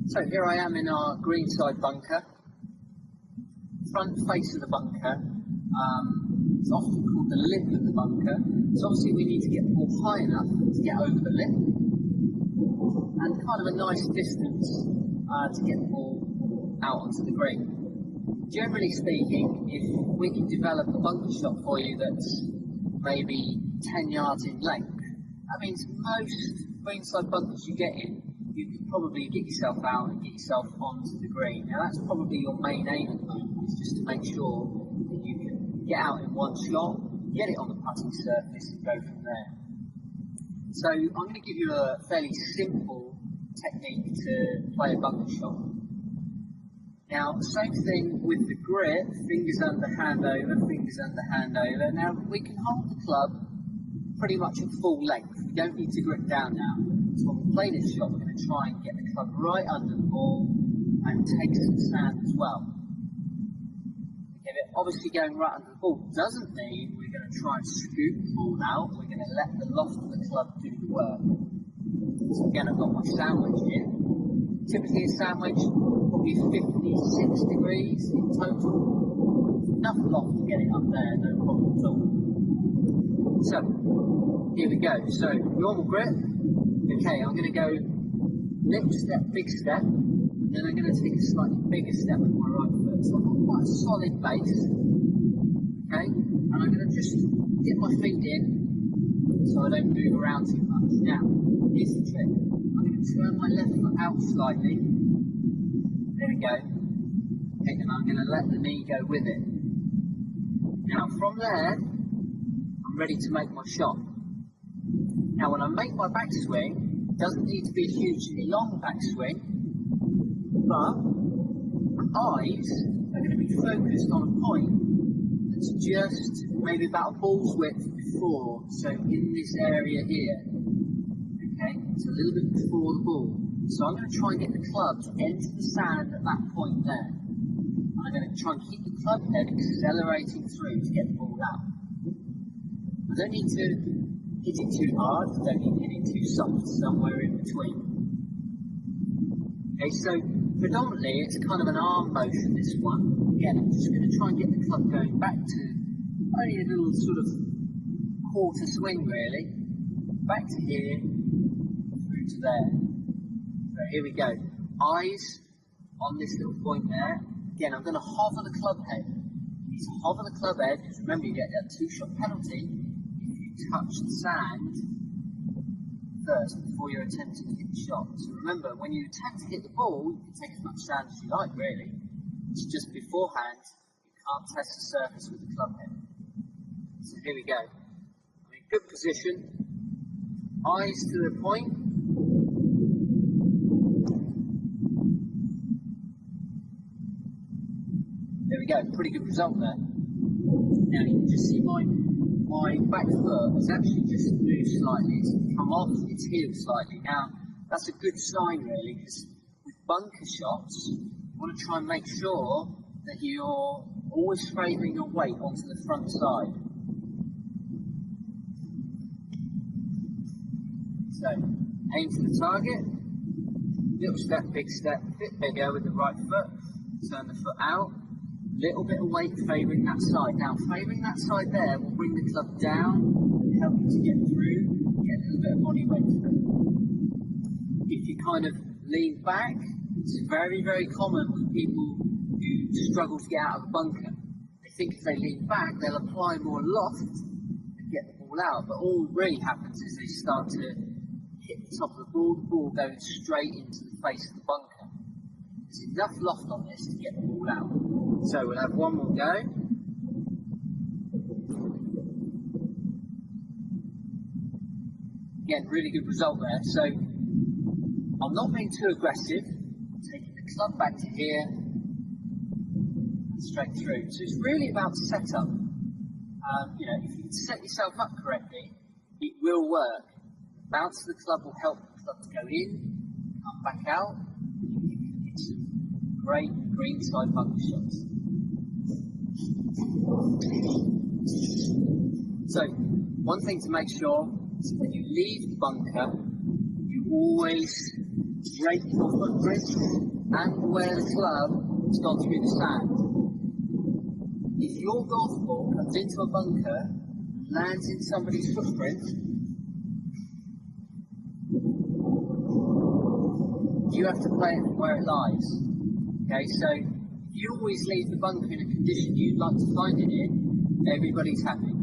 So here I am in our Greenside bunker. Front face of the bunker. It's often called the lip of the bunker. So obviously we need to get the ball high enough to get over the lip, and kind of a nice distance to get the ball out onto the green. Generally speaking, if we can develop a bunker shot for you that's maybe 10 yards in length, that means most greenside bunkers you get in, you could probably get yourself out and get yourself onto the green. Now that's probably your main aim at the moment, is just to make sure that you can get out in one shot, get it on the putting surface and go from there. So I'm going to give you a fairly simple technique to play a bunker shot. Now, same thing with the grip, fingers under, hand over, fingers under, hand over. Now, we can hold the club pretty much at full length. We don't need to grip down now. So when we play this shot, we're going to try and get the club right under the ball and take some sand as well. Okay, but obviously going right under the ball doesn't mean we're going to try and scoop the ball out. We're going to let the loft of the club do the work. So again, I've got my sandwich here. Typically a sandwich, probably 56 degrees in total. Enough loft to get it up there, no problem at all. So, here we go. So, normal grip. Okay, I'm going to go little step, big step, and then I'm going to take a slightly bigger step with my right foot. So I've got quite a solid base. Okay, and I'm going to just get my feet in so I don't move around too much. Now, here's the trick. I'm going to turn my left foot out slightly. There we go. Okay, and I'm going to let the knee go with it. Now, from there, I'm ready to make my shot. Now, when I make my backswing, it doesn't need to be a hugely long backswing, but my eyes are going to be focused on a point that's just maybe about a ball's width before, so in this area here. Okay, it's a little bit before the ball. So I'm going to try and get the club to enter the sand at that point there. I'm going to try and keep the club head accelerating through to get the ball out. I don't need to hit it too hard, I don't need to hit it too soft, somewhere in between. Okay, so predominantly it's kind of an arm motion, this one. Again, I'm just going to try and get the club going back to only a little sort of quarter swing really. Back to here, through to there. So here we go. Eyes on this little point there. Again, I'm going to hover the club head. You need to hover the club head, because remember you get that two-shot penalty if you touch the sand first before you're attempting to hit the shot. So remember, when you attempt to hit the ball, you can take as much sand as you like, really. It's just beforehand, you can't test the surface with the club head. So here we go. I'm in good position. Eyes to the point. There we go, pretty good result there. Now you can just see my back foot has actually just moved slightly. It's come off its heel slightly. Now that's a good sign really, because with bunker shots, you want to try and make sure that you're always favouring your weight onto the front side. So, aim for the target, little step, big step, a bit bigger with the right foot, turn the foot out, little bit of weight favouring that side. Now, favouring that side there will bring the club down and help you to get through, get a little bit of body weight through. If you kind of lean back, it's very, very common with people who struggle to get out of the bunker. They think if they lean back, they'll apply more loft and get the ball out, but all really happens is they start to hit the top of the ball goes straight into the face of the bunker. There's enough loft on this to get the ball out. So we'll have one more go. Again, really good result there. So I'm not being too aggressive. I'm taking the club back to here and straight through. So it's really about setup. You know, if you can set yourself up correctly, it will work. Bounce of the club will help the club to go in, come back out, and you can hit some great greenside bunker shots. So, one thing to make sure is when you leave the bunker, you always rate your footprint and where the club has gone through the sand. If your golf ball comes into a bunker, lands in somebody's footprint, you have to play it from where it lies. Okay, so if you always leave the bunker in a condition you'd like to find it in, everybody's happy.